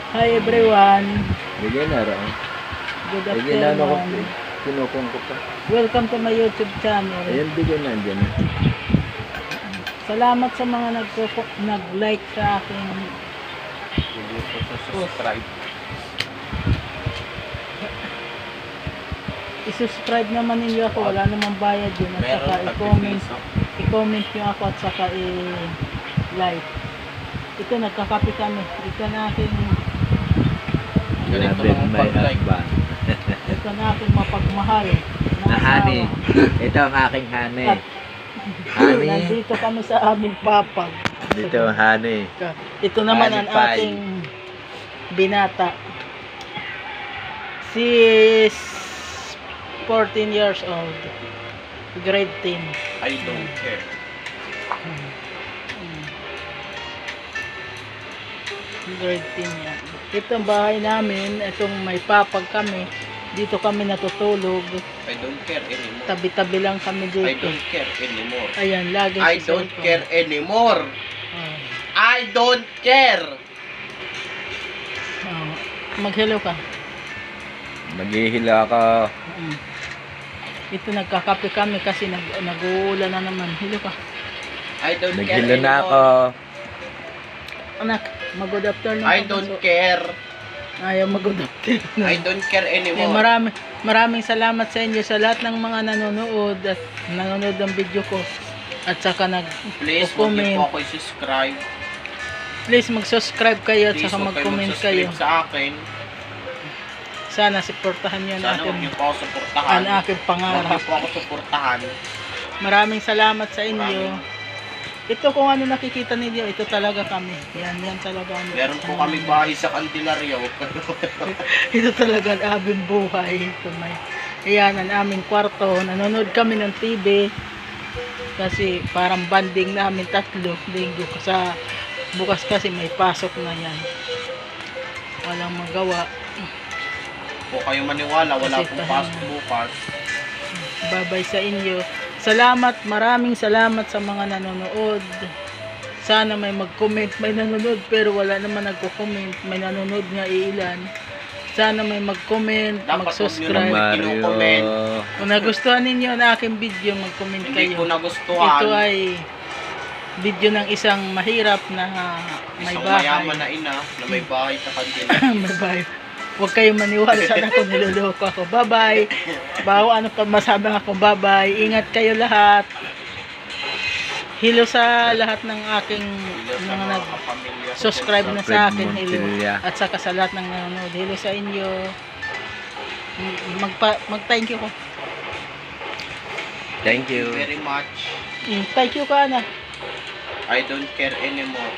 Hi everyone. Beginner, Good Beginner ako. afternoon. Kinukong ko pa. Welcome to my YouTube channel. Ayun, beginner dyan. Salamat sa mga nag-like sa aking Hindi ko sa subscribe. i-subscribe naman ninyo ako. Wala namang bayad yun. At saka i-comment nyo ako at saka i-like. Ito, nagkakape kami. Ito na aking Ganito lang ang pag-like. ito na aking mapagmahal Na honey. Ito ang aking honey. At Honey. nandito kami sa aming papag. Dito ang honey. Ito naman ang Honey pie. ating binata. She is 14 years old. Grade 10. I don't care. Grade 10 yan. Ito ang bahay namin. Itong may papag kami. Dito kami natutulog. I don't care anymore. Tabi-tabi lang kami I dito. don't care anymore. Ayan, lagi I sa don't cellphone. care anymore. Ah, I don't care. ah. Mag-hello ka. Maghihila ka. Mm. Ito, nagkakape kami kasi nag-uulan na naman. Hello ka. I don't care Naghila na ako. anymore. Anak, mag-good afternoon. I ka, don't bunso. care. Ayaw mag-good afternoon. I don't care anymore. Maraming salamat sa inyo sa lahat ng mga nanonood at nanonood ng video ko at saka Please, huwag niyo comment. po ako i-subscribe. Please mag-subscribe kayo at Please, saka huwag kayo mag-comment kayo. mag-subscribe sa akin. Sana supportahan niyo Sana huwag natin niyo po ako suportahan. ang aking Huwag niyo pangarap. po ako suportahan. Maraming salamat sa inyo. Ito kung ano nakikita ninyo, ito talaga kami. Yan talaga. Meron po kami bahay sa Candelario. Ito talaga ang aming buhay. Ito ayan, ang aming kwarto. Nanonood kami ng TV. Kasi parang banding namin tatlo. Linggo. Sa bukas kasi may pasok na yan. Walang magawa. Po kayo maniwala, wala Kasi pong pahinga. pasok bukas. Babay sa inyo. Salamat, maraming salamat sa mga nanonood. Sana may mag-comment. May nanonood pero wala naman nagko-comment. May nanonood nga ilan. Sana may mag-comment, Dapat mag-subscribe. huwag nyo Kino-comment. Kung nagustuhan ninyo ang aking video, mag-comment Hindi kayo. ko nagustuhan. Ito ay video ng isang mahirap na may Isang bahay. mayaman na ina na may bahay sa Candelario. May bahay. Huwag kayong maniwala. Sana kung niloloko ako. Bye-bye. Bago ano pa masabi ako. Bye-bye. Ingat kayo lahat. Hello sa lahat ng aking mga nag-subscribe na sa akin. Hello. At saka sa lahat ng nanonood. Hello sa inyo. Mag-thank you ko. Thank you. Very much. Thank you ka na. I don't care anymore.